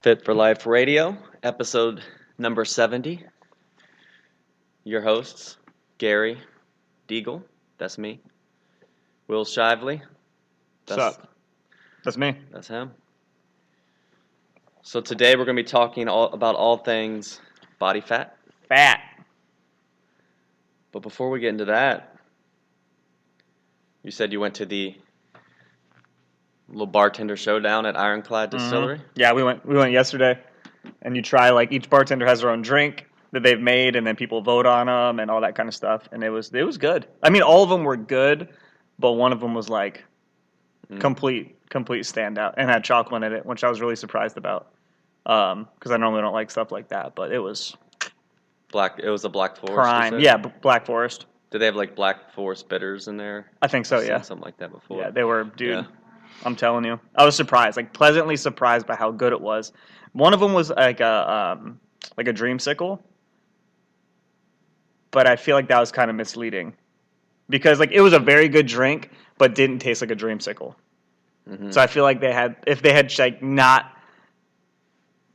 Fit for Life Radio, episode number 70. Your hosts, Gary Deagle, that's me. Will Shively, What's up? That's me. that's him. So today we're going to be talking about all things body fat. Fat. But before we get into that, you said you went to the little bartender showdown at Ironclad Distillery. Yeah, we went yesterday, and you try each bartender has their own drink that they've made, and then people vote on them and all that kind of stuff. And it was good. I mean, all of them were good, but one of them was complete standout and had chocolate in it, which I was really surprised about because I normally don't like stuff like that. But it was Black. It was a Black Forest. prime. Yeah, Black Forest. Did they have Black Forest bitters in there? I think so. I've seen Yeah, something like that before. yeah, they were, dude. Yeah. I'm telling you, I was surprised, pleasantly surprised by how good it was. One of them was like a dreamsicle, but I feel like that was kind of misleading because it was a very good drink, but didn't taste like a dreamsicle. Mm-hmm. So I feel like if they had not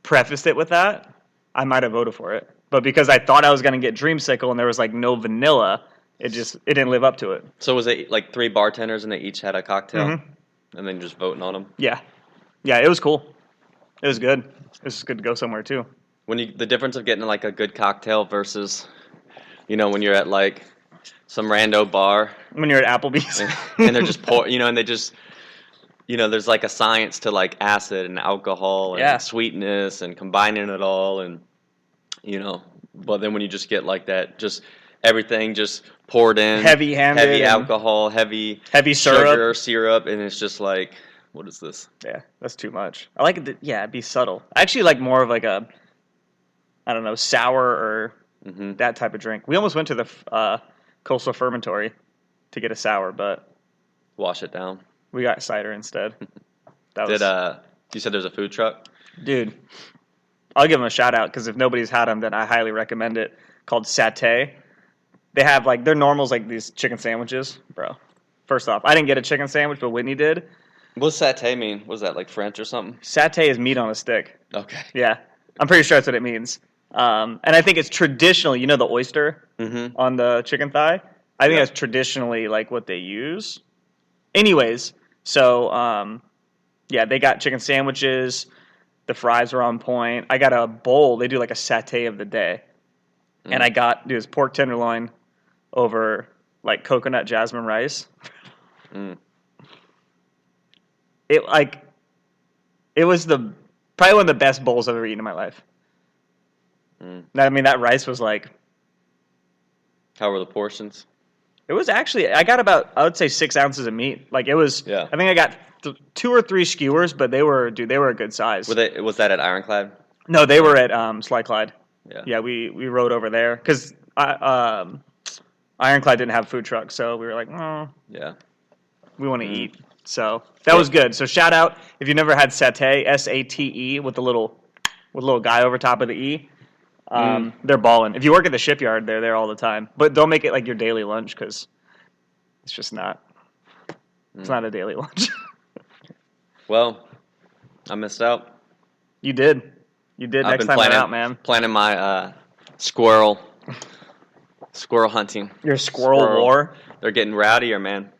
prefaced it with that, I might have voted for it. But because I thought I was going to get dreamsicle and there was no vanilla, it didn't live up to it. So was it three bartenders and they each had a cocktail? Mm-hmm. And then just voting on them? Yeah, it was cool. It was good. It was good to go somewhere too. The difference of getting a good cocktail versus, when you're at some rando bar. When you're at Applebee's. And they're just and they just, there's a science to acid and alcohol and sweetness and combining it all and, but then when you just get that, just everything just poured in. Heavy-handed. Heavy alcohol, heavy syrup, and it's just what is this? Yeah, that's too much. I like it. It'd be subtle. I actually like more of a, I don't know, sour or that type of drink. We almost went to the Coastal Fermentory to get a sour, but wash it down. We got cider instead. You said there's a food truck? Dude, I'll give them a shout out because if nobody's had them, then I highly recommend it. Called Satay. They have their normals these chicken sandwiches, bro. First off, I didn't get a chicken sandwich, but Whitney did. What's satay mean? Was that French or something? Satay is meat on a stick. Okay. Yeah, I'm pretty sure that's what it means. And I think it's traditional. The oyster on the chicken thigh. I think that's traditionally what they use. Anyways, so they got chicken sandwiches. The fries were on point. I got a bowl. They do a satay of the day, and I got this pork tenderloin over coconut jasmine rice. It was probably one of the best bowls I've ever eaten in my life. I mean, that rice was How were the portions? It was actually, I got about, I would say 6 ounces of meat. It was, I think I got 2 or 3 skewers, but they were a good size. Was that at Ironclad? No, they were at Sly Clyde. Yeah. Yeah, we rode over there because Ironclad didn't have a food truck, so we were yeah, we want to eat. So that was good. So shout out if you've never had satay, SATE with the little guy over top of the E. They're balling. If you work at the shipyard, they're there all the time. But don't make it your daily lunch because it's just not. It's not a daily lunch. Well, I missed out. You did. Next time I'm out, man. Planning my squirrel hunting. Your squirrel war? They're getting rowdier, man,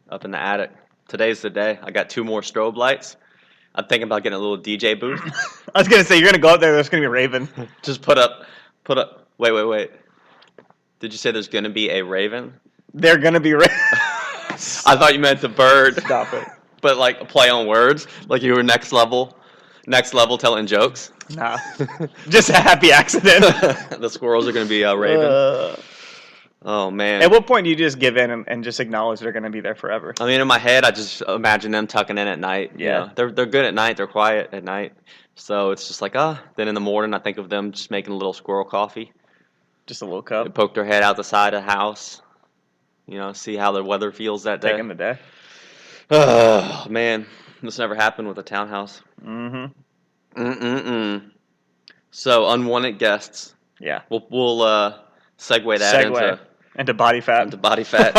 up in the attic. Today's the day. I got 2 more strobe lights. I'm thinking about getting a little DJ booth. I was going to say, you're going to go up there's going to be a raven. Just put up. Wait. Did you say there's going to be a raven? They're going to be ravens. I thought you meant the bird. Stop it. But a play on words, you were next level telling jokes. Nah, just a happy accident. The squirrels are going to be a raven. Oh, man. At what point do you just give in and just acknowledge they're going to be there forever? I mean, in my head, I just imagine them tucking in at night. Yeah. They're good at night. They're quiet at night. So it's just Then in the morning, I think of them just making a little squirrel coffee. Just a little cup. They poke their head out the side of the house. See how the weather feels that day. Taking the day. Oh, man. This never happened with a townhouse. Mm-hmm. So, unwanted guests. Yeah. We'll segue that into body fat. Into body fat.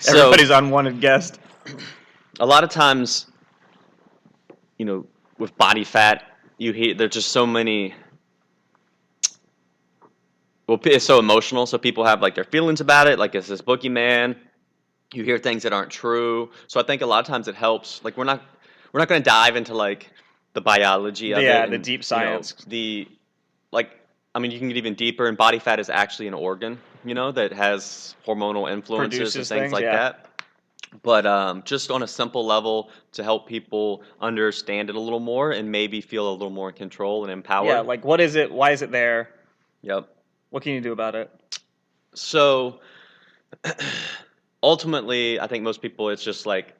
Everybody's unwanted guest. A lot of times, with body fat, you hear there's just so many. Well, it's so emotional, so people have like their feelings about it. Like it's this boogeyman. You hear things that aren't true. So I think a lot of times it helps. Like we're not going to dive into like the biology of it. Yeah, and, the deep science. Like I mean, you can get even deeper. And body fat is actually an organ, that has hormonal influences Produces and things like that. But just on a simple level to help people understand it a little more and maybe feel a little more in control and empowered. Yeah, like what is it? Why is it there? Yep. What can you do about it? So ultimately, I think most people, it's just like,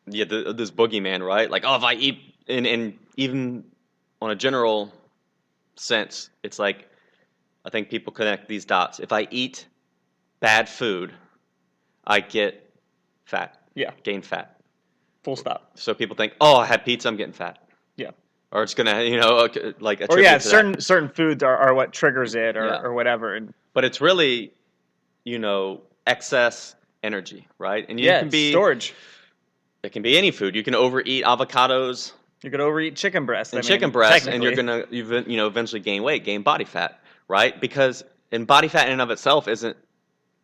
this boogeyman, right? Like, oh, if I eat, and even on a general sense, it's like, I think people connect these dots. If I eat bad food, I get fat. Yeah. Gain fat. Full stop. So people think, oh, I had pizza, I'm getting fat. Yeah. Or it's gonna, like attribute or yeah, to certain foods are what triggers it, or whatever. But it's really, excess energy, right? And you can be storage. It can be any food. You can overeat avocados. You could overeat chicken breast. And you're gonna eventually gain weight, gain body fat, right? Because body fat in and of itself isn't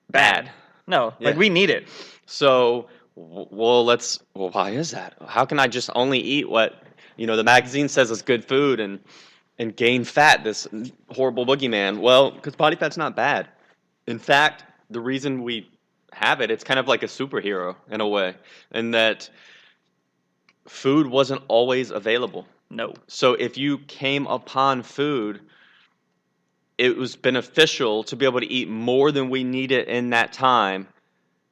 bad. No, like we need it. So, why is that? How can I just only eat what the magazine says is good food and gain fat, this horrible boogeyman? Well, because body fat's not bad. In fact, the reason we have it, it's kind of like a superhero in a way, in that food wasn't always available. No. So if you came upon food, it was beneficial to be able to eat more than we needed in that time,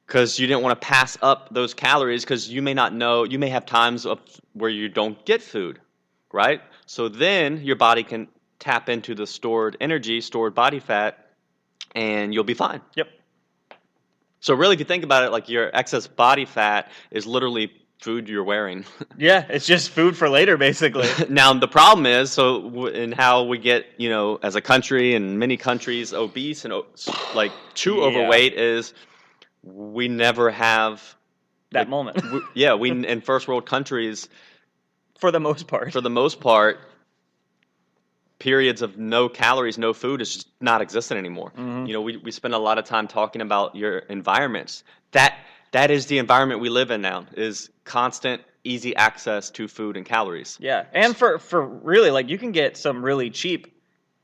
because you didn't want to pass up those calories, because you may not know, you may have times where you don't get food, right? So then your body can tap into the stored energy, stored body fat, and you'll be fine. Yep. So really, if you think about it, like your excess body fat is literally food you're wearing. Yeah, it's just food for later, basically. Now, the problem is, in how we get, as a country and many countries obese and too overweight is we never have that moment. We in first world countries, for the most part, periods of no calories, no food is just not existent anymore. Mm-hmm. We spend a lot of time talking about your environments. That is the environment we live in now, is constant, easy access to food and calories. Yeah, and for really, like, you can get some really cheap,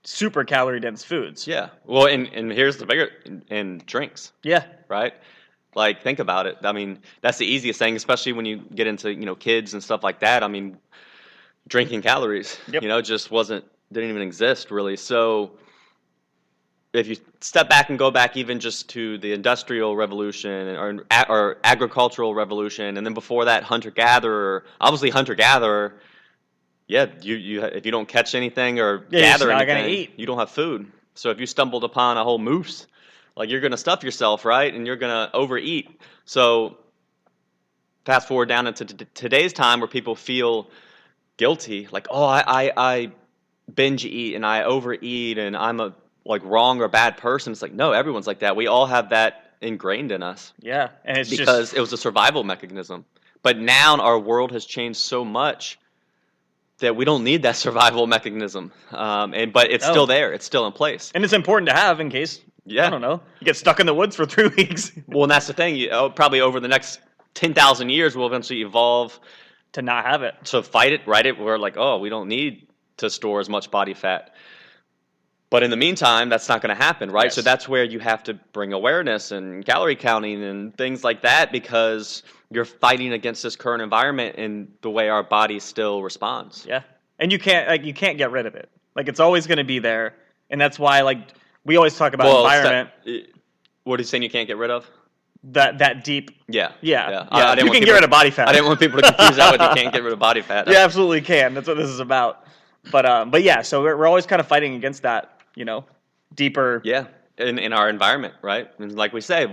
super calorie dense foods. Yeah. Well, and here's the bigger, and drinks. Yeah. Right? Like, think about it. I mean, that's the easiest thing, especially when you get into, kids and stuff like that. I mean, drinking calories, Yep. Just didn't even exist really. So if you step back and go back even just to the Industrial Revolution or agricultural revolution, and then before that, hunter-gatherer. Obviously, hunter-gatherer, you if you don't catch anything or gather anything, you don't have food. So if you stumbled upon a whole moose, like, you're going to stuff yourself, right? And you're going to overeat. So fast forward down into today's time, where people feel guilty, like, oh, I binge eat and I overeat and I'm a wrong or bad person. It's like, no, everyone's like that. We all have that ingrained in us. Yeah, and it's because it was a survival mechanism. But now our world has changed so much that we don't need that survival mechanism. But it's still there. It's still in place. And it's important to have in case, I don't know, you get stuck in the woods for 3 weeks. Well, and that's the thing. Probably over the next 10,000 years, we'll eventually evolve to not have it. To fight it, right? We're like, oh, we don't need to store as much body fat. But in the meantime, that's not going to happen, right? Yes. So that's where you have to bring awareness and calorie counting and things like that, because you're fighting against this current environment and the way our body still responds. Yeah. And you can't get rid of it. Like, it's always going to be there. And that's why, we always talk about environment. What are you saying you can't get rid of? That deep. Yeah. You can get rid of body fat. I didn't want people to confuse that with you can't get rid of body fat. You absolutely can. That's what this is about. But yeah, so we're always kind of fighting against that, deeper. Yeah, in our environment, right? And like we say,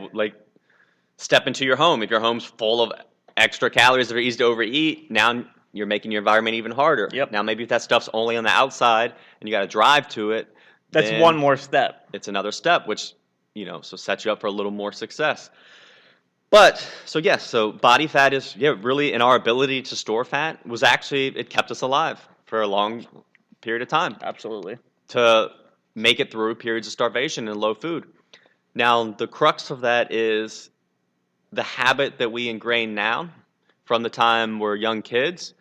step into your home. If your home's full of extra calories that are easy to overeat, now you're making your environment even harder. Yep. Now maybe if that stuff's only on the outside and you got to drive to it, that's one more step. It's another step, which so sets you up for a little more success. But so body fat is really, in our ability to store fat, was actually, it kept us alive for a long period of time. Absolutely. To make it through periods of starvation and low food. Now, the crux of that is the habit that we ingrain now from the time we're young kids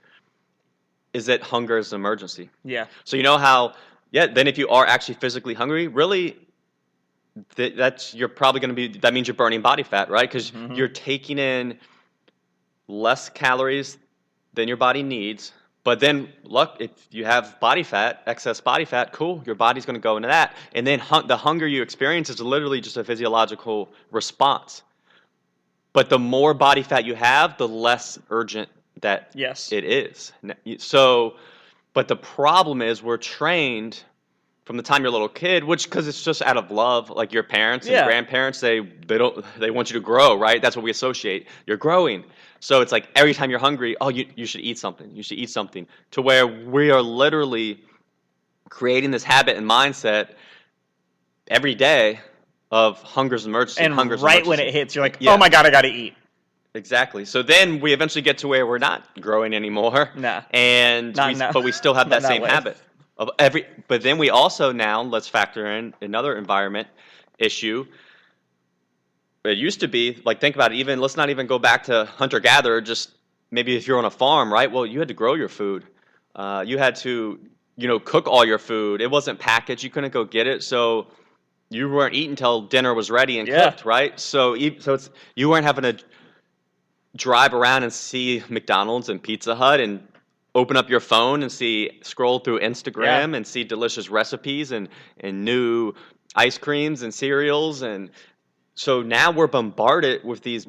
is that hunger is an emergency. Yeah. So you know how, then if you are actually physically hungry, really, you're probably going to be, that means you're burning body fat, right? Because you're taking in less calories than your body needs. But then, look, if you have body fat, excess body fat, cool, your body's going to go into that. And then the hunger you experience is literally just a physiological response. But the more body fat you have, the less urgent that it is. So, but the problem is we're trained from the time you're a little kid, which because it's just out of love, like your parents and grandparents, they want you to grow, right? That's what we associate. You're growing. So it's like every time you're hungry, oh, you should eat something. You should eat something. To where we are literally creating this habit and mindset every day of hunger's emergency. And hunger's right emergency. when it hits, you're like, oh my God, I got to eat. Exactly. So then we eventually get to where we're not growing anymore. Nah. But we still have that same habit. But then we also now, let's factor in another environment issue. It used to be, like, think about it, let's not even go back to hunter-gatherer, just maybe if you're on a farm, right? Well, you had to grow your food. You had to, cook all your food. It wasn't packaged. You couldn't go get it. So you weren't eating until dinner was ready and cooked, right? So you weren't having to drive around and see McDonald's and Pizza Hut and open up your phone and scroll through Instagram and see delicious recipes and new ice creams and cereals. And so now we're bombarded with these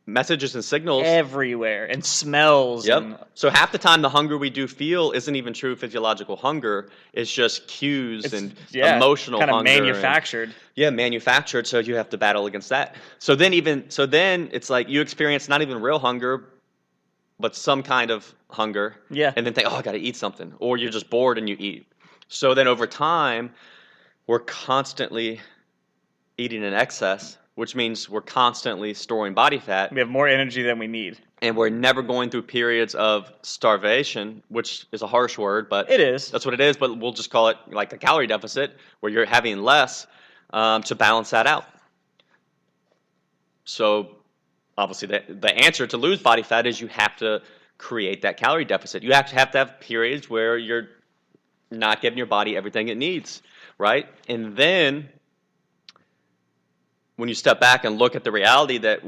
messages and signals everywhere and smells. Yep. So half the time the hunger we do feel isn't even true physiological hunger. It's just cues and emotional kind of hunger. Manufactured. Manufactured. So you have to battle against that. So then it's like you experience not even real hunger, but some kind of hunger. Yeah. And then think, oh, I got to eat something. Or you're just bored and you eat. So then over time, we're constantly eating in excess, which means we're constantly storing body fat. We have more energy than we need. And we're never going through periods of starvation, which is a harsh word, but it is. That's what it is. But we'll just call it like a calorie deficit, where you're having less to balance that out. So obviously the answer to lose body fat is you have to create that calorie deficit. You actually have to have periods where you're not giving your body everything it needs, right? And then when you step back and look at the reality that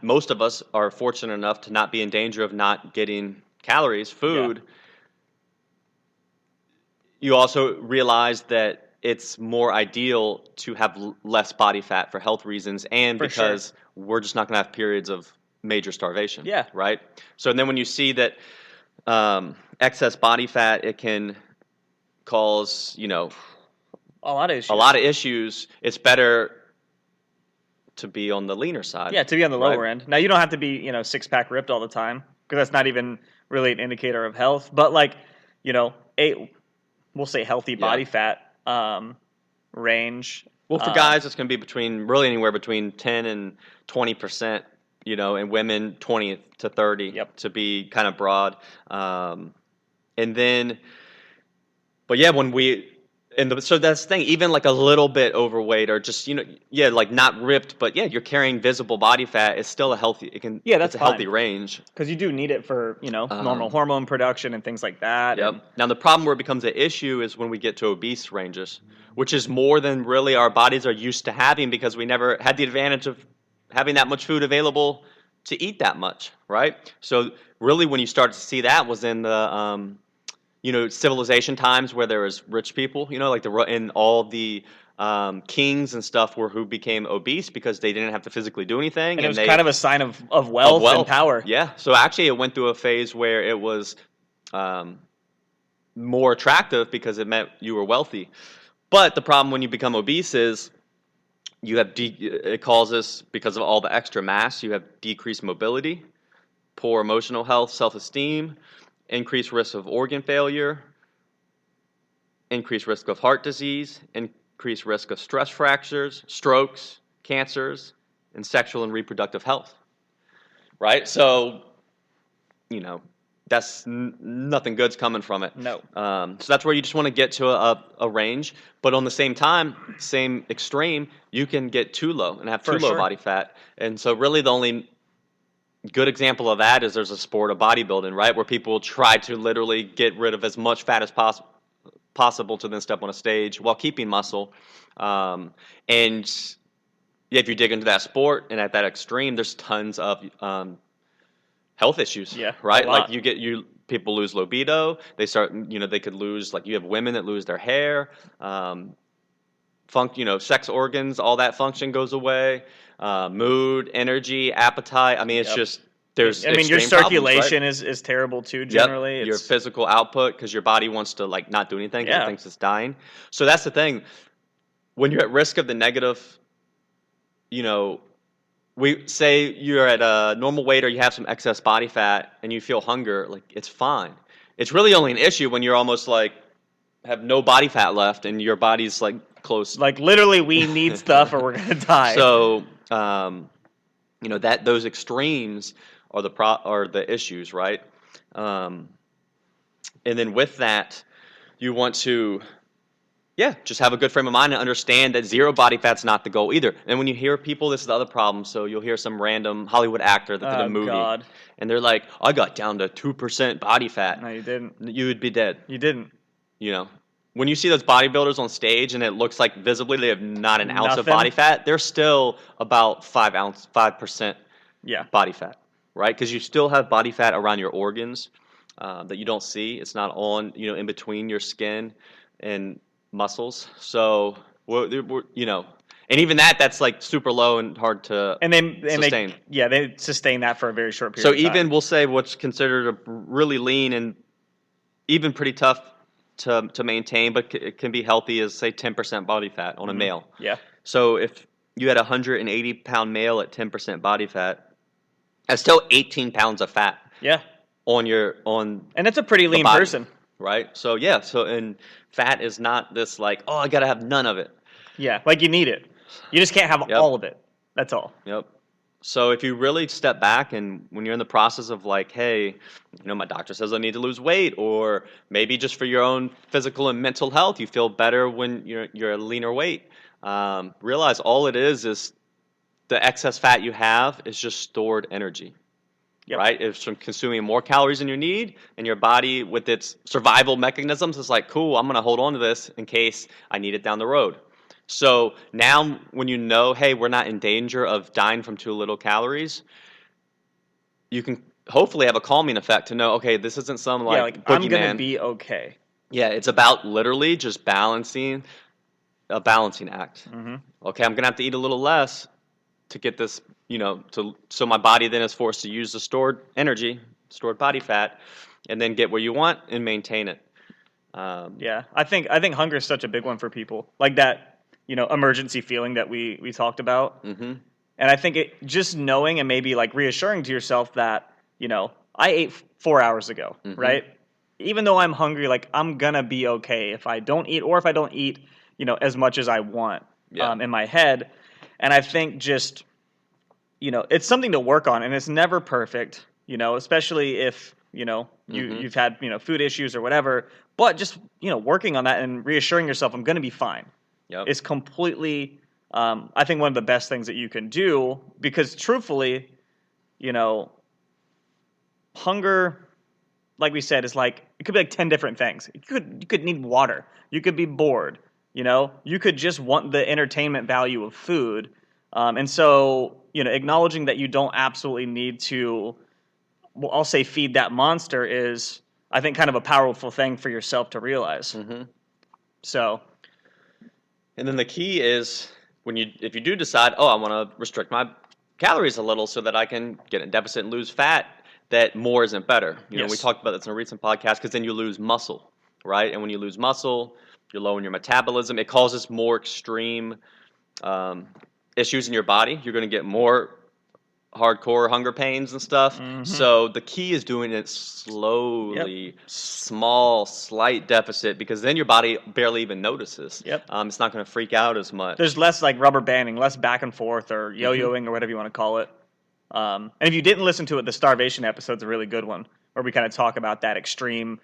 most of us are fortunate enough to not be in danger of not getting calories, food, you also realize that it's more ideal to have less body fat for health reasons and because we're just not going to have periods of major starvation. Yeah. Right? So then when you see that excess body fat, it can cause, a lot of issues. A lot of issues. It's better to be on the leaner side. Yeah, to be on the lower end. Now, you don't have to be, six-pack ripped all the time because that's not even really an indicator of health. But, we'll say healthy body fat range. Well, for guys, it's going to be anywhere between 10 and 20%, and women 20 to 30 to be kind of broad. And then, but yeah, so that's the thing, even like a little bit overweight or just, like not ripped, but you're carrying visible body fat. It's still that's it's a healthy range. Because you do need it for, normal hormone production and things like that. Yep. Now, the problem where it becomes an issue is when we get to obese ranges, which is more than really our bodies are used to having because we never had the advantage of having that much food available to eat that much, right? So really when you start to see that was in the civilization times where there was rich people, and all the kings and stuff who became obese because they didn't have to physically do anything. And it was kind of a sign of wealth and power. Yeah. So actually it went through a phase where it was more attractive because it meant you were wealthy. But the problem when you become obese is it causes, because of all the extra mass, you have decreased mobility, poor emotional health, self-esteem, increased risk of organ failure, increased risk of heart disease, increased risk of stress fractures, strokes, cancers, and sexual and reproductive health. Right? So, nothing good's coming from it. No. So that's where you just want to get to a range, but on the same time, same extreme, you can get too low and have too low body fat. And so really the only good example of that is there's a sport of bodybuilding, right, where people try to literally get rid of as much fat as possible to then step on a stage while keeping muscle. And if you dig into that sport and at that extreme, there's tons of health issues, right? Like people lose libido. They start, they could lose, like you have women that lose their hair, sex organs, all that function goes away, mood, energy, appetite. I mean, it's just, your circulation is terrible too, generally. Your physical output, because your body wants to like not do anything because it thinks it's dying. So that's the thing. When you're at risk of the negative, we say you're at a normal weight or you have some excess body fat and you feel hunger, like it's fine. It's really only an issue when you're almost like have no body fat left and your body's like close. Like literally we need stuff or we're going to die. So, those extremes are the issues, right? And then with that, you want to just have a good frame of mind and understand that zero body fat's not the goal either. And when you hear people, this is the other problem. So you'll hear some random Hollywood actor that did a movie. God. And they're like, I got down to 2% body fat. No, you didn't. You would be dead. You didn't. When you see those bodybuilders on stage and it looks like visibly they have not an ounce of body fat, they're still about 5% body fat, right? Because you still have body fat around your organs that you don't see. It's not on, in between your skin and muscles. So and even that's like super low and hard to sustain. They sustain that for a very short period so of time. Even we'll say what's considered a really lean and even pretty tough to maintain, but it can be healthy as say 10% body fat on a male. So if you had a 180-pound male at 10% body fat, that's still 18 pounds of fat and it's a pretty lean person. Right. So and fat is not this like, oh, I gotta have none of it. Yeah, like you need it. You just can't have all of it. That's all. Yep. So if you really step back and when you're in the process of like, hey, my doctor says I need to lose weight, or maybe just for your own physical and mental health, you feel better when you're a leaner weight. Realize all it is the excess fat you have is just stored energy. Right? It's from consuming more calories than you need, and your body, with its survival mechanisms, is like, cool, I'm going to hold on to this in case I need it down the road. So now when hey, we're not in danger of dying from too little calories, you can hopefully have a calming effect to know, okay, this isn't some like I'm going to be okay. Yeah, it's about literally just balancing a balancing act. Okay, I'm going to have to eat a little less to get this, so my body then is forced to use the stored energy, stored body fat, and then get where you want and maintain it. I think hunger is such a big one for people, like that, emergency feeling that we talked about. And I think just knowing and maybe like reassuring to yourself that, I ate 4 hours ago, right? Even though I'm hungry, like I'm gonna be okay if I don't eat, or if I don't eat, as much as I want in my head. And I think just, it's something to work on, and it's never perfect, especially if, you've had, food issues or whatever, but just, working on that and reassuring yourself, I'm going to be fine. It's completely, I think one of the best things that you can do, because truthfully, hunger, like we said, is like, it could be like 10 different things. You could need water. You could be bored. You could just want the entertainment value of food. And so, acknowledging that you don't absolutely need to, well, I'll say feed that monster is, I think, kind of a powerful thing for yourself to realize. So. And then the key is if you do decide, I want to restrict my calories a little so that I can get in deficit and lose fat, that more isn't better. We talked about this in a recent podcast, because then you lose muscle, right? And when you lose muscle, you're lowering your metabolism. It causes more extreme issues in your body. You're going to get more hardcore hunger pains and stuff. So the key is doing it slowly, small, slight deficit, because then your body barely even notices. It's not going to freak out as much. There's less like rubber banding, less back and forth or yo-yoing or whatever you want to call it. And if you didn't listen to it, the starvation episode's a really good one, where we kind of talk about that extreme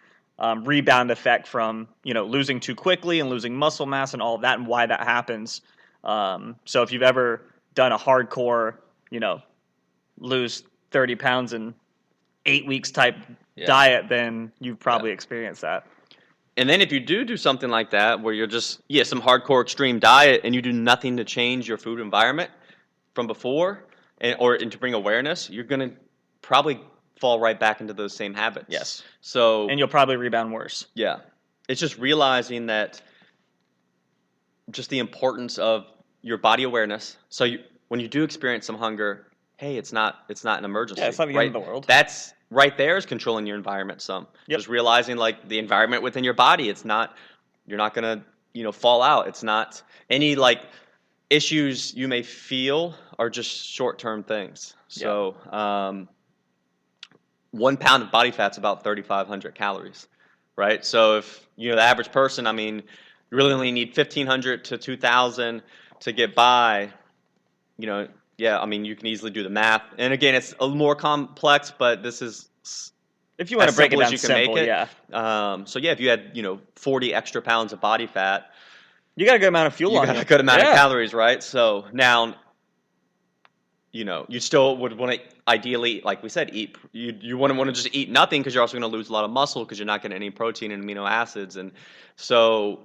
rebound effect from losing too quickly and losing muscle mass and all of that, and why that happens. So if you've ever done a hardcore, lose 30 pounds in 8 weeks type diet, then you've probably experienced that. And then if you do something like that, where you're just, some hardcore extreme diet, and you do nothing to change your food environment from before, and to bring awareness, you're going to probably fall right back into those same habits. Yes. So, and you'll probably rebound worse. Yeah. It's just realizing that, just the importance of your body awareness. So when you do experience some hunger, hey, it's not an emergency. Yeah, it's not the end of the world. That's right there is controlling your environment some. Yep. Just realizing like the environment within your body, you're not going to, fall out. It's not any like issues you may feel are just short-term things. So, 1 pound of body fat's about 3,500 calories, right? So if, the average person, I mean, you really only need 1,500 to 2,000 to get by, I mean, you can easily do the math. And again, it's a little more complex, but this is if you want to break it down simple, if you had, 40 extra pounds of body fat, you got a good amount of fuel on you. You got a good amount of calories, right? So now, you still would want to ideally, like we said, eat. You wouldn't want to just eat nothing, because you're also going to lose a lot of muscle, because you're not getting any protein and amino acids. And so,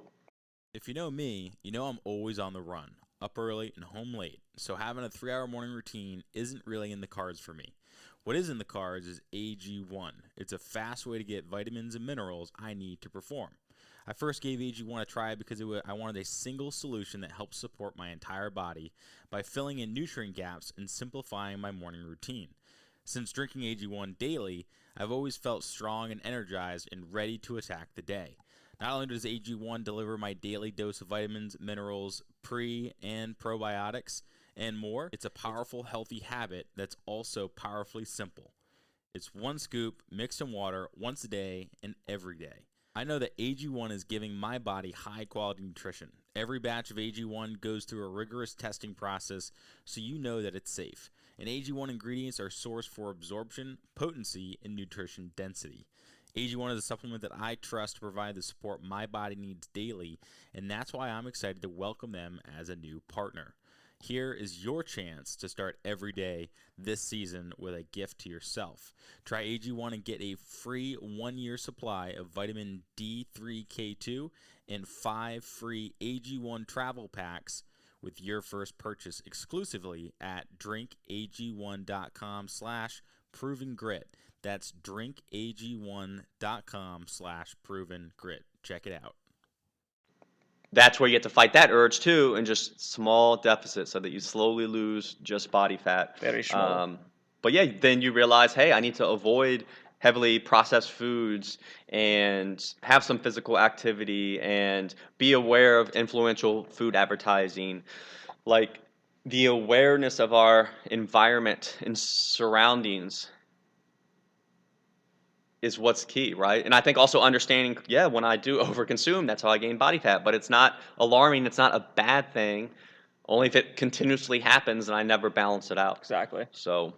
if you know me, you know I'm always on the run, up early and home late. So having a 3-hour morning routine isn't really in the cards for me. What is in the cards is AG1. It's a fast way to get vitamins and minerals I need to perform. I first gave AG1 a try because I wanted a single solution that helps support my entire body by filling in nutrient gaps and simplifying my morning routine. Since drinking AG1 daily, I've always felt strong and energized and ready to attack the day. Not only does AG1 deliver my daily dose of vitamins, minerals, pre- and probiotics, and more, it's a powerful, healthy habit that's also powerfully simple. It's 1 scoop mixed in water once a day and every day. I know that AG1 is giving my body high-quality nutrition. Every batch of AG1 goes through a rigorous testing process, so you know that it's safe. And AG1 ingredients are sourced for absorption, potency, and nutrition density. AG1 is a supplement that I trust to provide the support my body needs daily, and that's why I'm excited to welcome them as a new partner. Here is your chance to start every day this season with a gift to yourself. Try AG1 and get a free 1-year supply of vitamin D3K2 and 5 free AG1 travel packs with your first purchase exclusively at drinkag1.com/provengrit. That's drinkag1.com/provengrit. Check it out. That's where you get to fight that urge too, and just small deficits, so that you slowly lose just body fat. Very small. But then you realize, hey, I need to avoid heavily processed foods and have some physical activity and be aware of influential food advertising. Like, the awareness of our environment and surroundings is what's key, right? And I think also understanding, when I do overconsume, that's how I gain body fat. But it's not alarming. It's not a bad thing, only if it continuously happens and I never balance it out. Exactly. So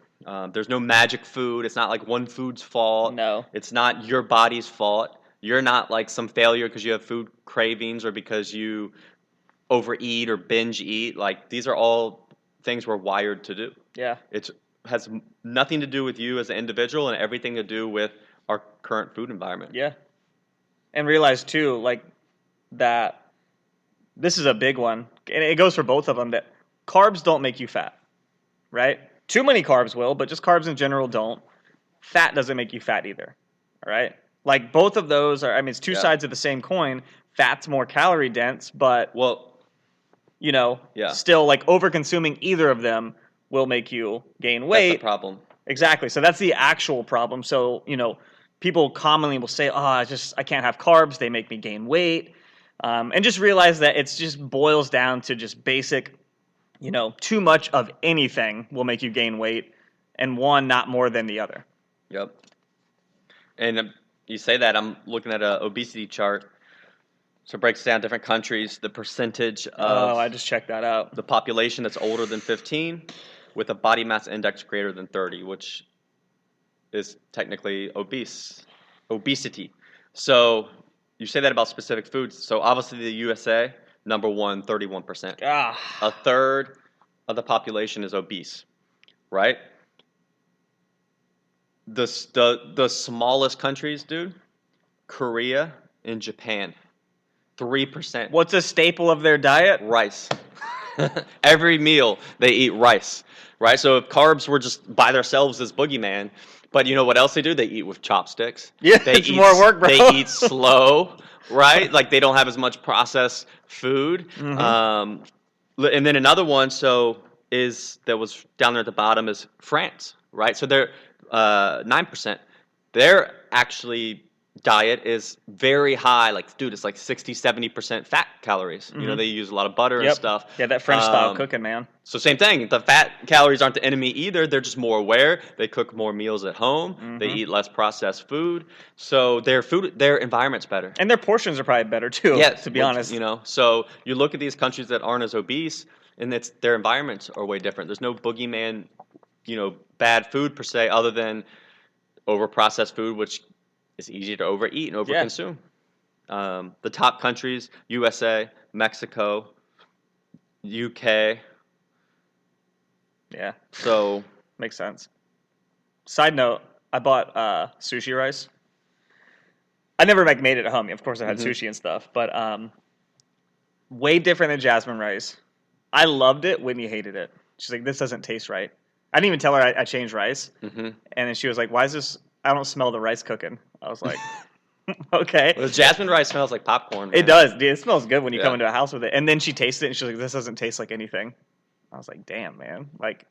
there's no magic food. It's not like one food's fault. No. It's not your body's fault. You're not like some failure because you have food cravings or because you overeat or binge eat. Like, these are all things we're wired to do. Yeah. It has nothing to do with you as an individual and everything to do with our current food environment. Yeah. And realize too, like, that this is a big one, and it goes for both of them, that carbs don't make you fat, right? Too many carbs will, but just carbs in general don't. Fat doesn't make you fat either, all right? Like, both of those are, I mean, it's two sides of the same coin. Fat's more calorie dense, but, still, like, over-consuming either of them will make you gain weight. That's the problem. Exactly. So that's the actual problem. So, people commonly will say, I can't have carbs. They make me gain weight. And just realize that it's just boils down to just basic, too much of anything will make you gain weight, and one not more than the other. Yep. And you say that, I'm looking at an obesity chart. So it breaks down different countries, the percentage of I just checked that out. the population that's older than 15, with a body mass index greater than 30, which is technically obesity. So you say that about specific foods. So obviously the USA, number one, 31%. A third of the population is obese, right? The smallest countries, dude, Korea and Japan, 3%. What's a staple of their diet? Rice. Every meal they eat rice, right? So if carbs were just by themselves as boogeyman, but you know what else they do? They eat with chopsticks. Yeah, they it's more work, bro. They eat slow, right? Like they don't have as much processed food. Mm-hmm. And then another one, that was down there at the bottom is France, right? So they're 9%. Their actually diet is very high. Like, dude, it's like 60-70% fat calories. You know, they use a lot of butter and stuff. Yeah, that French style cooking, man. So same thing. The fat calories aren't the enemy either. They're just more aware. They cook more meals at home. They eat less processed food. So their environment's better. And their portions are probably better too. Yeah, to be honest. You know, so you look at these countries that aren't as obese, and their environments are way different. There's no boogeyman, bad food per se, other than over-processed food, which is easy to overeat and overconsume. The top countries: USA, Mexico, UK. Yeah. So makes sense. Side note: I bought sushi rice. I never made it at home. Of course, I had sushi and stuff, but way different than jasmine rice. I loved it. Whitney hated it. She's like, "This doesn't taste right." I didn't even tell her I changed rice, and then she was like, "Why is this? I don't smell the rice cooking." I was like, "Okay." Well, the jasmine rice smells like popcorn. Man. It does. Dude, it smells good when you come into a house with it. And then she tasted it, and she's like, "This doesn't taste like anything." I was like, "Damn, man!" Like,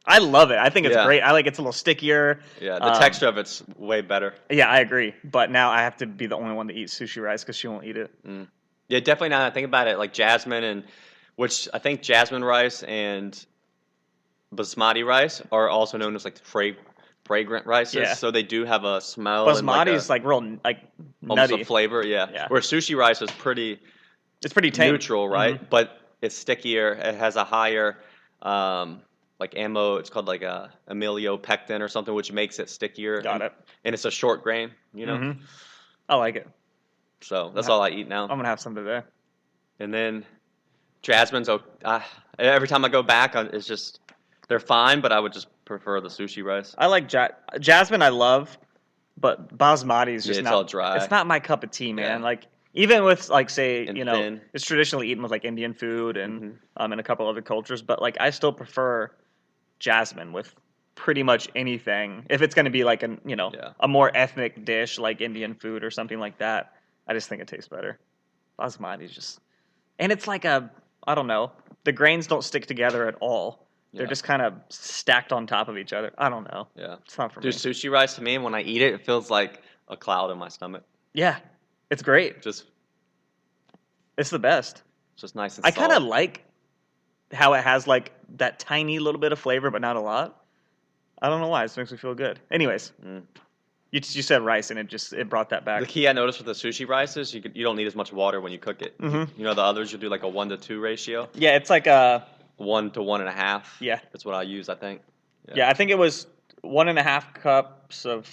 I love it. I think it's great. I like it's a little stickier. Yeah, the texture of it's way better. Yeah, I agree. But now I have to be the only one to eat sushi rice because she won't eat it. Yeah, definitely. Now that I think about it, like jasmine which I think jasmine rice and basmati rice are also known as like fragrant rices. Yeah. So they do have a smell. Basmati is like real like almost nutty. a flavor. Yeah. Where sushi rice is pretty. It's pretty tame. Neutral, right? But it's stickier. It has a higher it's called like a amylopectin or something, which makes it stickier. Got it. And it's a short grain, I like it. So that's all I eat now. I'm gonna have some today. And then jasmine's every time I go back, it's just they're fine, but I would just prefer the sushi rice. I like jasmine. I love, but basmati is just it's not all dry. It's not my cup of tea, man. Yeah. Like even with like say thin. it's traditionally eaten with like Indian food and and a couple other cultures, but like I still prefer jasmine with pretty much anything. If it's going to be like a more ethnic dish like Indian food or something like that, I just think it tastes better. Basmati is just, and it's like I don't know. The grains don't stick together at all. They're just kind of stacked on top of each other. I don't know. Yeah. It's not for me. Dude, sushi rice to me, when I eat it, it feels like a cloud in my stomach. Yeah. It's great. It's the best. It's just nice and I soft. kind of like how it has like that tiny little bit of flavor, but not a lot. I don't know why. It just makes me feel good. Anyways, you said rice, and it brought that back. The key I noticed with the sushi rice is you don't need as much water when you cook it. You know, the others you'll do like a 1-to-2 ratio. Yeah, it's like a 1 to 1.5. Yeah, that's what I use. I think. Yeah, I think it was 1.5 cups of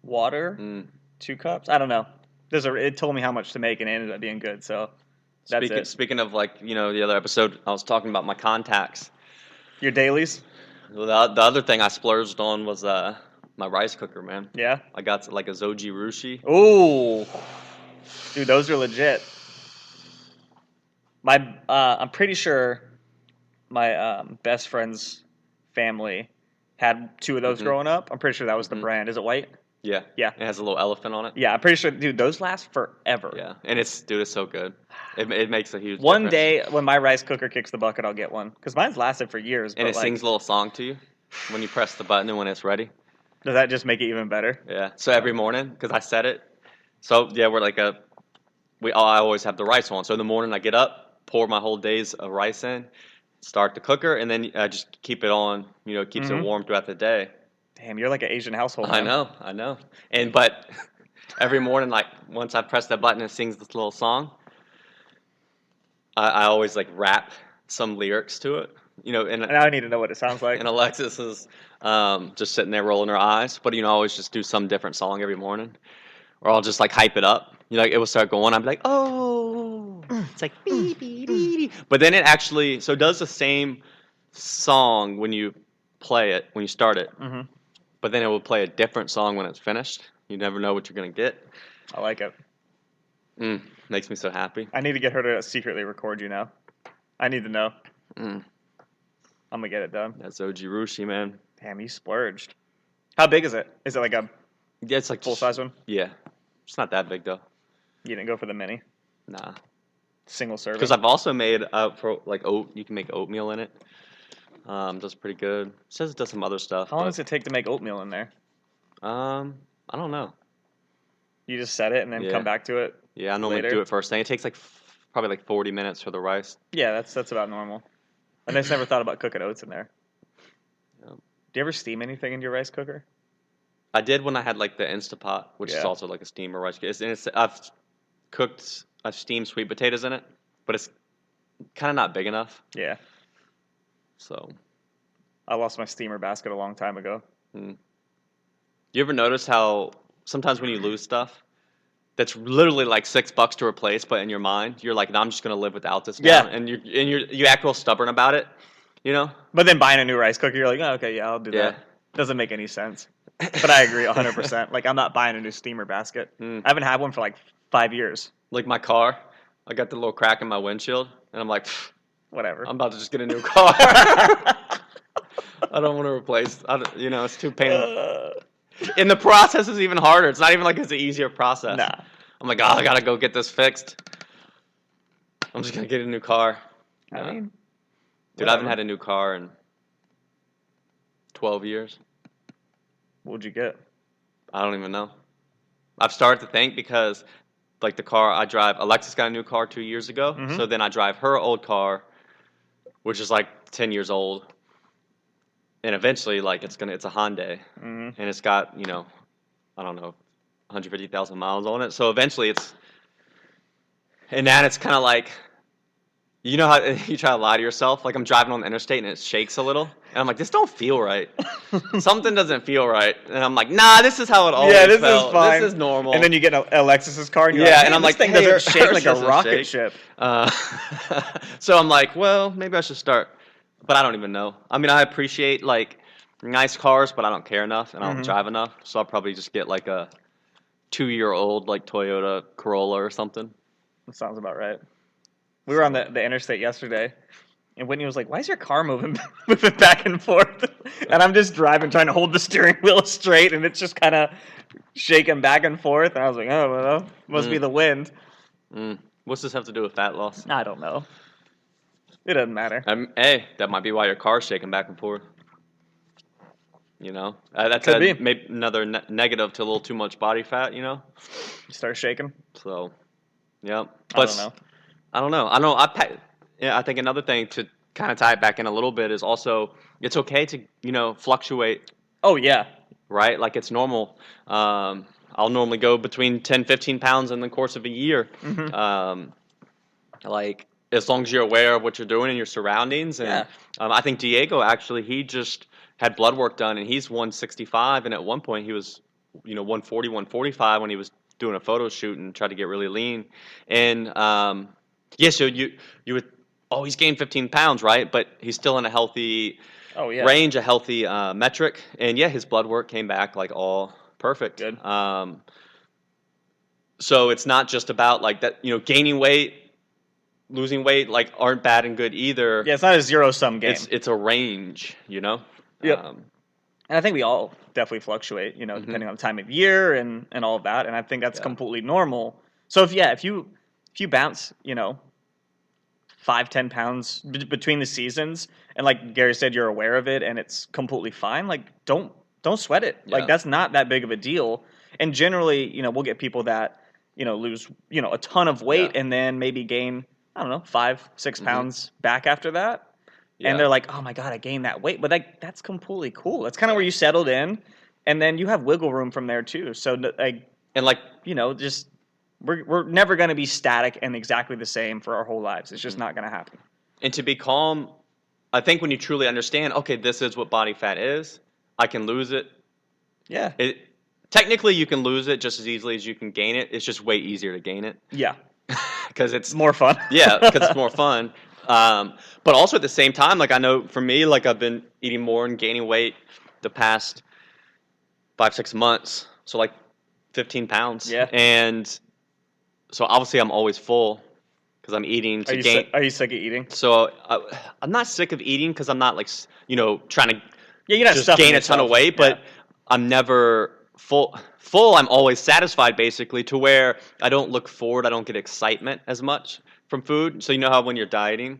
water, 2 cups. I don't know. It told me how much to make, and it ended up being good. So that's it. Speaking of like the other episode, I was talking about my contacts. Your dailies. Well, the other thing I splurged on was my rice cooker, man. Yeah. I got like a Zoji Rushi. Ooh, dude, those are legit. I'm pretty sure my best friend's family had 2 of those growing up. I'm pretty sure that was the brand. Is it white? Yeah. Yeah. It has a little elephant on it. Yeah, I'm pretty sure, dude, those last forever. Yeah, and it's so good. It makes a huge One difference. day when my rice cooker kicks the bucket, I'll get one. Because mine's lasted for years. And it sings a little song to you when you press the button and when it's ready. Does that just make it even better? Yeah. So every morning, because I set it. So yeah, I always have the rice on. So in the morning I get up, pour my whole day's of rice in, start the cooker, and then I just keep it on. It keeps it warm throughout the day. Damn, you're like an Asian household. I know. But every morning, like once I press that button, it sings this little song. I always like rap some lyrics to it. and now I need to know what it sounds like. and Alexis is just sitting there rolling her eyes, but always just do some different song every morning, or I'll just like hype it up. Like it will start going, I'd be like, oh, it's like beep beep beep, but then it actually does the same song when you play it when you start it, but then it will play a different song when it's finished. You never know what you're gonna get. I like it. Makes me so happy. I need to get her to secretly record you now. I need to know. Mm. I'm gonna get it done. That's OG Rushi, man. Damn, you splurged. How big is it? Is it like a it's like full size one? Yeah, it's not that big though. You didn't go for the mini? Nah. Single serving? Because I've also made for like you can make oatmeal in it. Does pretty good. It says it does some other stuff. How long does it take to make oatmeal in there? I don't know. You just set it and then come back to it. Yeah, I normally do it first thing. It takes probably like 40 minutes for the rice. Yeah, that's about normal. I just never thought about cooking oats in there. Yep. Do you ever steam anything in your rice cooker? I did when I had like the Instapot, which is also like a steamer rice cooker. I've steamed sweet potatoes in it, but it's kind of not big enough. Yeah. So. I lost my steamer basket a long time ago. You ever notice how sometimes when you lose stuff, that's literally like $6 to replace, but in your mind you're like, no, I'm just gonna live without this now. Yeah. And you act real stubborn about it, But then buying a new rice cooker, you're like, oh, okay, yeah, I'll do that. Doesn't make any sense. But I agree 100%. Like, I'm not buying a new steamer basket. I haven't had one for like 5 years. Like my car, I got the little crack in my windshield, and I'm like, whatever. I'm about to just get a new car. I don't want to replace. It's too painful. And the process is even harder. It's not even like it's an easier process. Nah. I'm like, I gotta go get this fixed. I'm just gonna get a new car. I mean, dude, whatever. I haven't had a new car in 12 years. What'd you get? I don't even know. I've started to think because, like the car I drive, Alexis got a new car 2 years ago. So then I drive her old car, which is like 10 years old. And eventually, like it's a Hyundai, and it's got I don't know, 150,000 miles on it. So eventually, and now it's kind of like, how you try to lie to yourself. Like I'm driving on the interstate and it shakes a little, and I'm like, this don't feel right. Something doesn't feel right, and I'm like, nah, this is how it always this felt. is fine. This is normal. And then you get Alexis's car, and you're like, and I'm like, this thing hey, doesn't shake like a doesn't rocket shake. ship. So I'm like, well, maybe I should start. But I don't even know. I mean, I appreciate like nice cars, but I don't care enough and I don't drive enough. So I'll probably just get like a 2-year-old like Toyota Corolla or something. That sounds about right. We were on the interstate yesterday, and Whitney was like, "Why is your car moving back and forth?" And I'm just driving, trying to hold the steering wheel straight, and it's just kind of shaking back and forth. And I was like, "Oh, well, must be the wind." What's this have to do with fat loss? I don't know. It doesn't matter. Hey, that might be why your car's shaking back and forth. That's Could be. maybe another negative to a little too much body fat. You start shaking. So, yeah. But I don't know. I think another thing to kind of tie it back in a little bit is also it's okay to fluctuate. Oh yeah. Right, like it's normal. I'll normally go between 10, 15 pounds in the course of a year. Like as long as you're aware of what you're doing and your surroundings. And I think Diego actually he just had blood work done and he's 165 and at one point he was 140, 145 when he was doing a photo shoot and tried to get really lean. And so you would he's gained 15 pounds, right? But he's still in a healthy range, a healthy metric. And his blood work came back like all perfect. Good. So it's not just about like that, gaining weight, losing weight, like aren't bad and good either. Yeah, it's not a zero-sum game. It's a range, Yep. And I think we all definitely fluctuate, depending on the time of year and all of that. And I think that's completely normal. So if you bounce, 5-10 pounds between the seasons, and like Gary said, you're aware of it and it's completely fine. Like don't sweat it. Yeah. Like that's not that big of a deal. And generally, we'll get people that lose a ton of weight and then maybe gain 5-6 pounds back after that. Yeah. And they're like, oh my God, I gained that weight. But that's completely cool. That's kind of where you settled in. And then you have wiggle room from there too. So just we're never going to be static and exactly the same for our whole lives. It's just not going to happen. And to be calm I think when you truly understand, okay, this is what body fat is, I can lose it. Yeah. Technically, you can lose it just as easily as you can gain it. It's just way easier to gain it. Yeah. Because it's more fun. Yeah, because it's more fun. But also at the same time, like I know for me, like I've been eating more and gaining weight the past 5-6 months. So like 15 pounds. Yeah. And so obviously I'm always full because I'm eating to gain. Are you sick of eating? So I'm not sick of eating because I'm not like trying to you're not just gain a ton of weight, but I'm never full. I'm always satisfied basically to where I don't look forward. I don't get excitement as much from food. So you know how when you're dieting,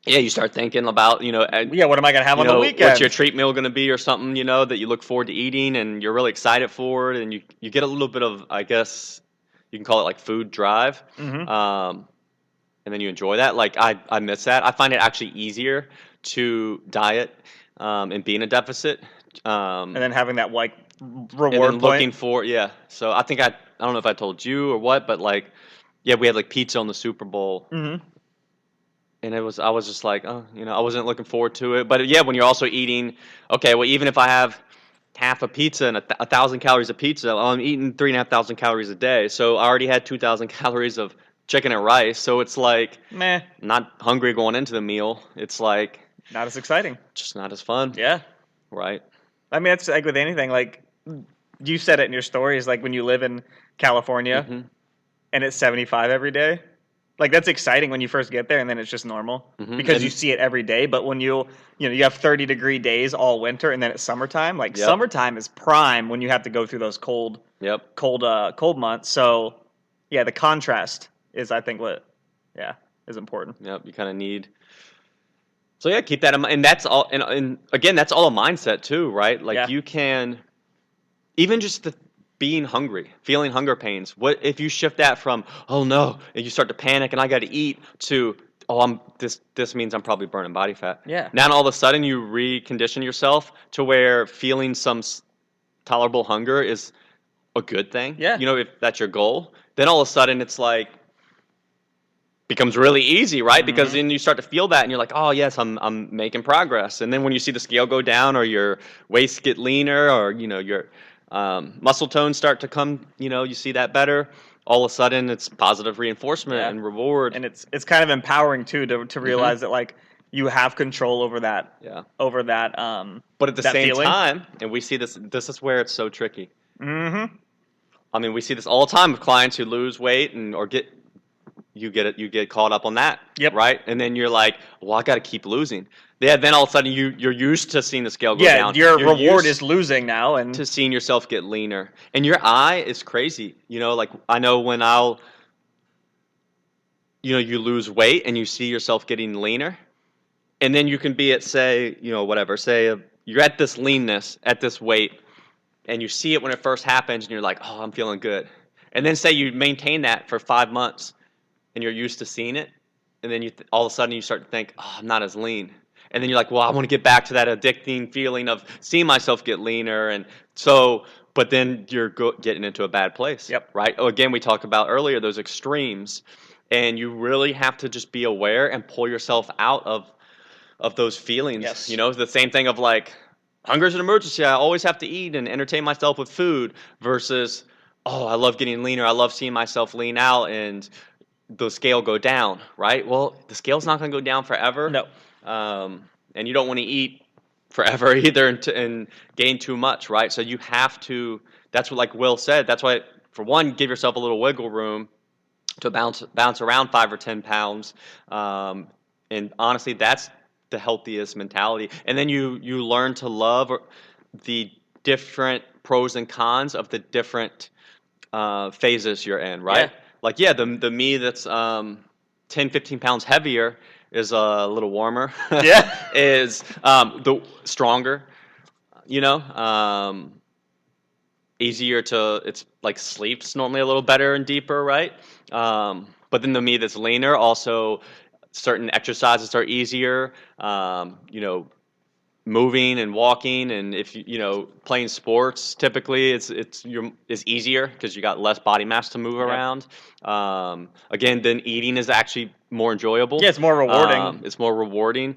you start thinking about what am I gonna have on the weekend? What's your treat meal gonna be or something? That you look forward to eating and you're really excited for it, and you get a little bit of, I guess you can call it like food drive. Mm-hmm. And then you enjoy that. Like I miss that. I find it actually easier to diet and be in a deficit. And then having that like reward and then point. looking for So I think I don't know if I told you or what, but like we had like pizza on the Super Bowl. Mm-hmm. And I was just like, I wasn't looking forward to it. But when you're also eating, okay, well, even if I have half a pizza and 1,000 calories of pizza, I'm eating 3,500 calories a day. So I already had 2,000 calories of chicken and rice. So it's like, meh, not hungry going into the meal. It's like not as exciting. Just not as fun. Yeah. Right. I mean, it's like with anything. Like you said it in your stories. Like when you live in California and it's 75 every day. Like that's exciting when you first get there, and then it's just normal because you see it every day. But when you have 30-degree days all winter, and then it's summertime. Like summertime is prime when you have to go through those cold months. So the contrast is, I think, what is important. Yep, you kind of need. So keep that in mind, and that's all. And again, that's all a mindset too, right? Like you can, even just being hungry, feeling hunger pains. What if you shift that from, oh no, and you start to panic and I got to eat, to, oh, this means I'm probably burning body fat. Yeah. Now all of a sudden you recondition yourself to where feeling some tolerable hunger is a good thing. Yeah. If that's your goal, then all of a sudden it's like becomes really easy, right? Because then you start to feel that and you're like, oh yes, I'm making progress. And then when you see the scale go down or your waist get leaner or your muscle tones start to come, you see that better. All of a sudden, it's positive reinforcement and reward, and it's kind of empowering too to realize that like you have control over that. Yeah. Over that. But at the same feeling. time, and we see this. This is where it's so tricky. Mm-hmm. I mean, we see this all the time with clients who lose weight you get caught up on that. Yep. Right, and then you're like, well, I got to keep losing. Yeah, then all of a sudden you're used to seeing the scale go down. Your reward is losing now, and to seeing yourself get leaner. And your eye is crazy. Like I know when you lose weight and you see yourself getting leaner, and then you can be at say you're at this leanness at this weight, and you see it when it first happens, and you're like, oh, I'm feeling good. And then say you maintain that for 5 months, and you're used to seeing it, and then all of a sudden you start to think, oh, I'm not as lean. And then you're like, well, I want to get back to that addicting feeling of seeing myself get leaner. And so, but then you're getting into a bad place. Yep. Right? Again, we talked about earlier, those extremes. And you really have to just be aware and pull yourself out of those feelings. Yes. The same thing of like, hunger's an emergency. I always have to eat and entertain myself with food versus, oh, I love getting leaner. I love seeing myself lean out and the scale go down. Right? Well, the scale's not going to go down forever. No. And you don't want to eat forever either and gain too much, right? So you have to. That's what, like Will said. That's why, for one, give yourself a little wiggle room to bounce around 5 or 10 pounds. And honestly, that's the healthiest mentality. And then you learn to love the different pros and cons of the different phases you're in, right? Yeah. Like the me that's 10, 15 pounds heavier is a little warmer. Yeah. Is the stronger, easier to, it's like sleeps normally a little better and deeper, right? But then the me that's leaner, also certain exercises are easier, moving and walking, and if playing sports, typically it's easier because you got less body mass to move around. Again, then eating is actually more enjoyable. Yeah, it's more rewarding. It's more rewarding.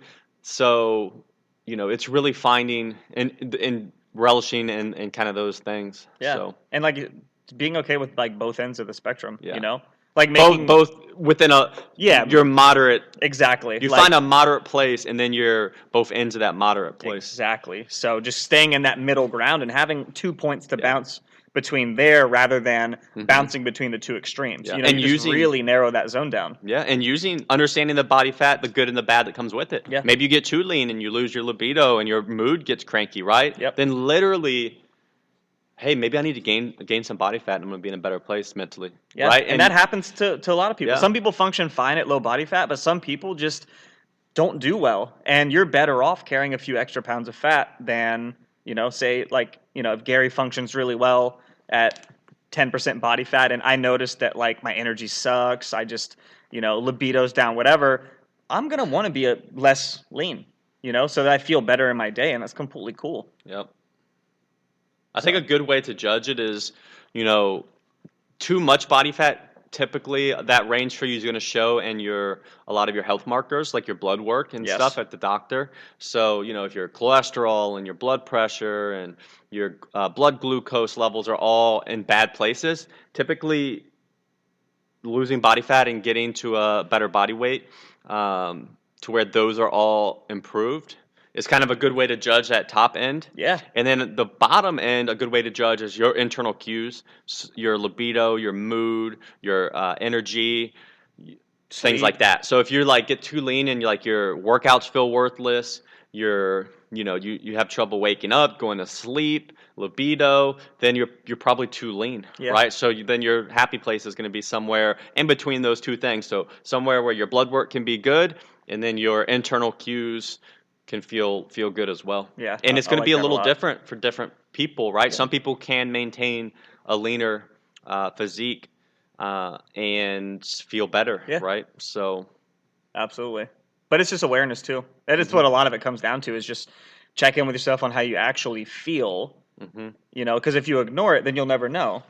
So, it's really finding and relishing in kind of those things. Yeah. So, And like being okay with like both ends of the spectrum, yeah. Like making both within your moderate. exactly. You Like, find a moderate place, and then you're both ends of that moderate place. exactly. So just staying in that middle ground and having 2 points to bounce between there rather than bouncing between the two extremes. Yeah. And you just really narrow that zone down. Yeah, and understanding the body fat, the good and the bad that comes with it. Yeah. Maybe you get too lean and you lose your libido and your mood gets cranky, right? Yep. Then literally, hey, maybe I need to gain some body fat and I'm going to be in a better place mentally. Yeah. Right? And that happens to a lot of people. Yeah. Some people function fine at low body fat, but some people just don't do well. And you're better off carrying a few extra pounds of fat than, say, like, if Gary functions really well at 10% body fat and I notice that, like, my energy sucks, I just, libido's down, whatever, I'm going to want to be less lean, so that I feel better in my day, and that's completely cool. Yep. I think a good way to judge it is, too much body fat. Typically, that range for you is going to show in a lot of your health markers, like your blood work and stuff at the doctor. So, if your cholesterol and your blood pressure and your blood glucose levels are all in bad places, typically losing body fat and getting to a better body weight to where those are all improved is kind of a good way to judge that top end. Yeah. And then the bottom end, a good way to judge is your internal cues, your libido, your mood, your energy, things like that. So if you're like get too lean and your workouts feel worthless, you have trouble waking up, going to sleep, libido, then you're probably too lean, right? So then your happy place is going to be somewhere in between those two things. So somewhere where your blood work can be good, and then your internal cues can feel good as well. Yeah. And it's going to be a little different for different people, right? Yeah. Some people can maintain a leaner physique and feel better, right? So absolutely. But it's just awareness too. That is what a lot of it comes down to, is just check in with yourself on how you actually feel, because if you ignore it, then you'll never know.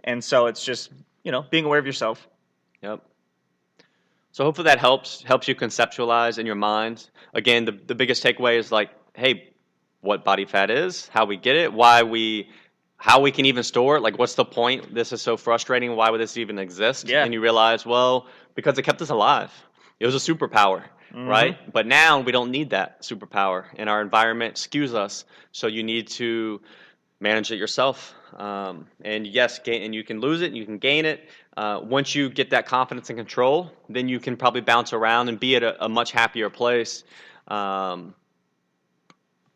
And so it's just, being aware of yourself. Yep. So hopefully that helps you conceptualize in your mind. Again, the biggest takeaway is like, hey, what body fat is, how we get it, how we can even store it. Like, what's the point? This is so frustrating. Why would this even exist? Yeah. And you realize, well, because it kept us alive. It was a superpower, right? But now we don't need that superpower, and our environment skews us. So you need to manage it yourself. And yes, and you can lose it, and you can gain it. Once you get that confidence and control, then you can probably bounce around and be at a much happier place, having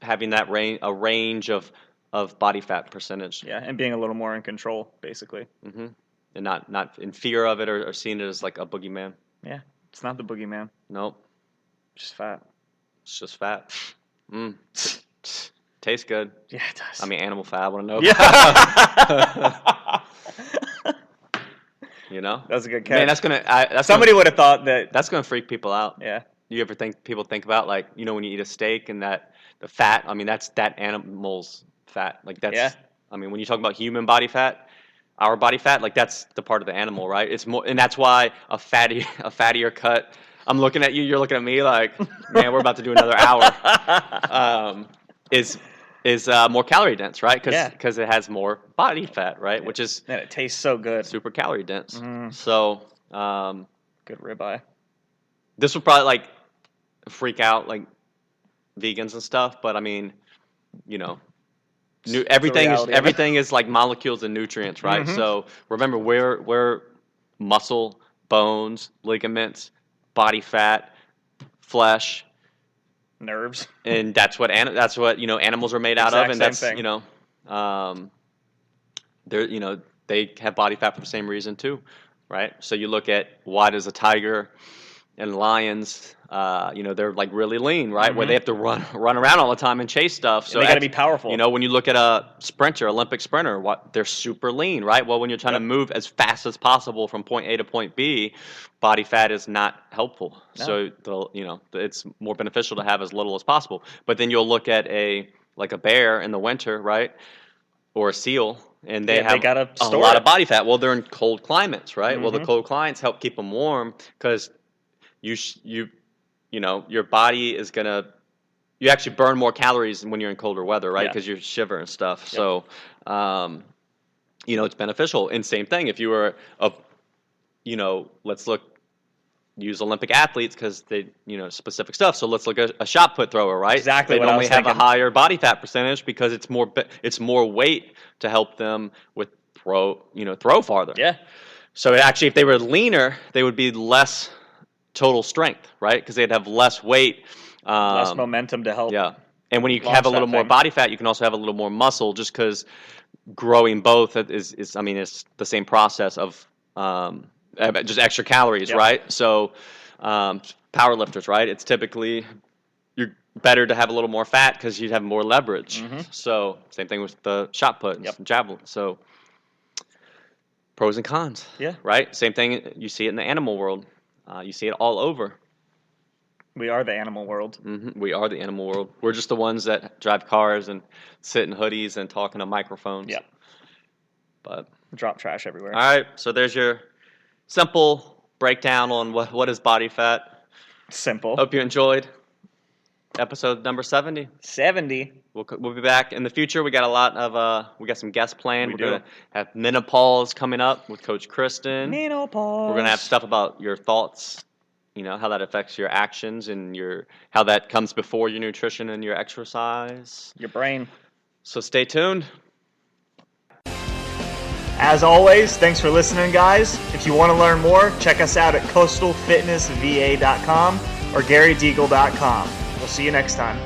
that range of body fat percentage. Yeah, and being a little more in control, basically. And not in fear of it or seeing it as like a boogeyman. Yeah, it's not the boogeyman. Nope. Just fat. It's just fat. Tastes good. Yeah, it does. I mean, animal fat. I want to know. Yeah. That's a good catch. Man, somebody would have thought that. That's gonna freak people out. Yeah. You ever people think about, like, when you eat a steak and the fat? I mean, that's that animal's fat. Like, that's. Yeah. I mean, when you talk about human body fat, our body fat, like, that's the part of the animal, right? It's more, and that's why a fattier cut. I'm looking at you. You're looking at me like, man, we're about to do another hour. Is more calorie dense, right? Because it has more body fat, right? Which is, and it tastes so good. Super calorie dense. So good ribeye. This would probably like freak out like vegans and stuff, but I mean, everything is like molecules and nutrients, right? So remember, we're muscle, bones, ligaments, body fat, flesh, nerves, and that's what animals are made out of, and that's thing. they have body fat for the same reason too, right? So you look at, why does a tiger and lions, they're like really lean, right? Where they have to run around all the time and chase stuff. So they got to be powerful. When you look at a sprinter, Olympic sprinter, they're super lean, right? Well, when you're trying to move as fast as possible from point A to point B, body fat is not helpful. No. So it's more beneficial to have as little as possible. But then you'll look at a bear in the winter, right? Or a seal, and they have a lot of body fat. Well, they're in cold climates, right? Well, the cold climates help keep them warm because your body is gonna. You actually burn more calories when you're in colder weather, right? Yeah. Because you shiver and stuff. Yep. So, it's beneficial. And same thing, if you were let's use Olympic athletes because they, specific stuff. So let's look at a shot put thrower, right? Exactly They what I normally was have a thinking. higher body fat percentage because it's more weight to help them with throw farther. Yeah. So actually, if they were leaner, they would be less total strength, right? Because they'd have less weight. Less momentum to help. Yeah. And when you launch have a that little more thing. body fat, you can also have a little more muscle just because growing both is it's the same process of just extra calories, Yep. right? So power lifters, right? It's typically you're better to have a little more fat because you'd have more leverage. So same thing with the shot put and Yep. javelin. So pros and cons. Yeah. Right? Same thing, you see it in the animal world. You see it all over. We are the animal world. We are the animal world. We're just the ones that drive cars and sit in hoodies and talk into microphones. Yep. But Drop trash everywhere. all right, so there's your simple breakdown on what is body fat. Simple. Hope you enjoyed episode number 70. 70. We'll be back in the future. We got we got some guests planned. We We're gonna do. have menopause coming up with Coach Kristen. Menopause. We're gonna have stuff about your thoughts, how that affects your actions and how that comes before your nutrition and your exercise. Your brain. So stay tuned. As always, thanks for listening, guys. If you want to learn more, check us out at coastalfitnessva.com or garydeagle.com. We'll see you next time.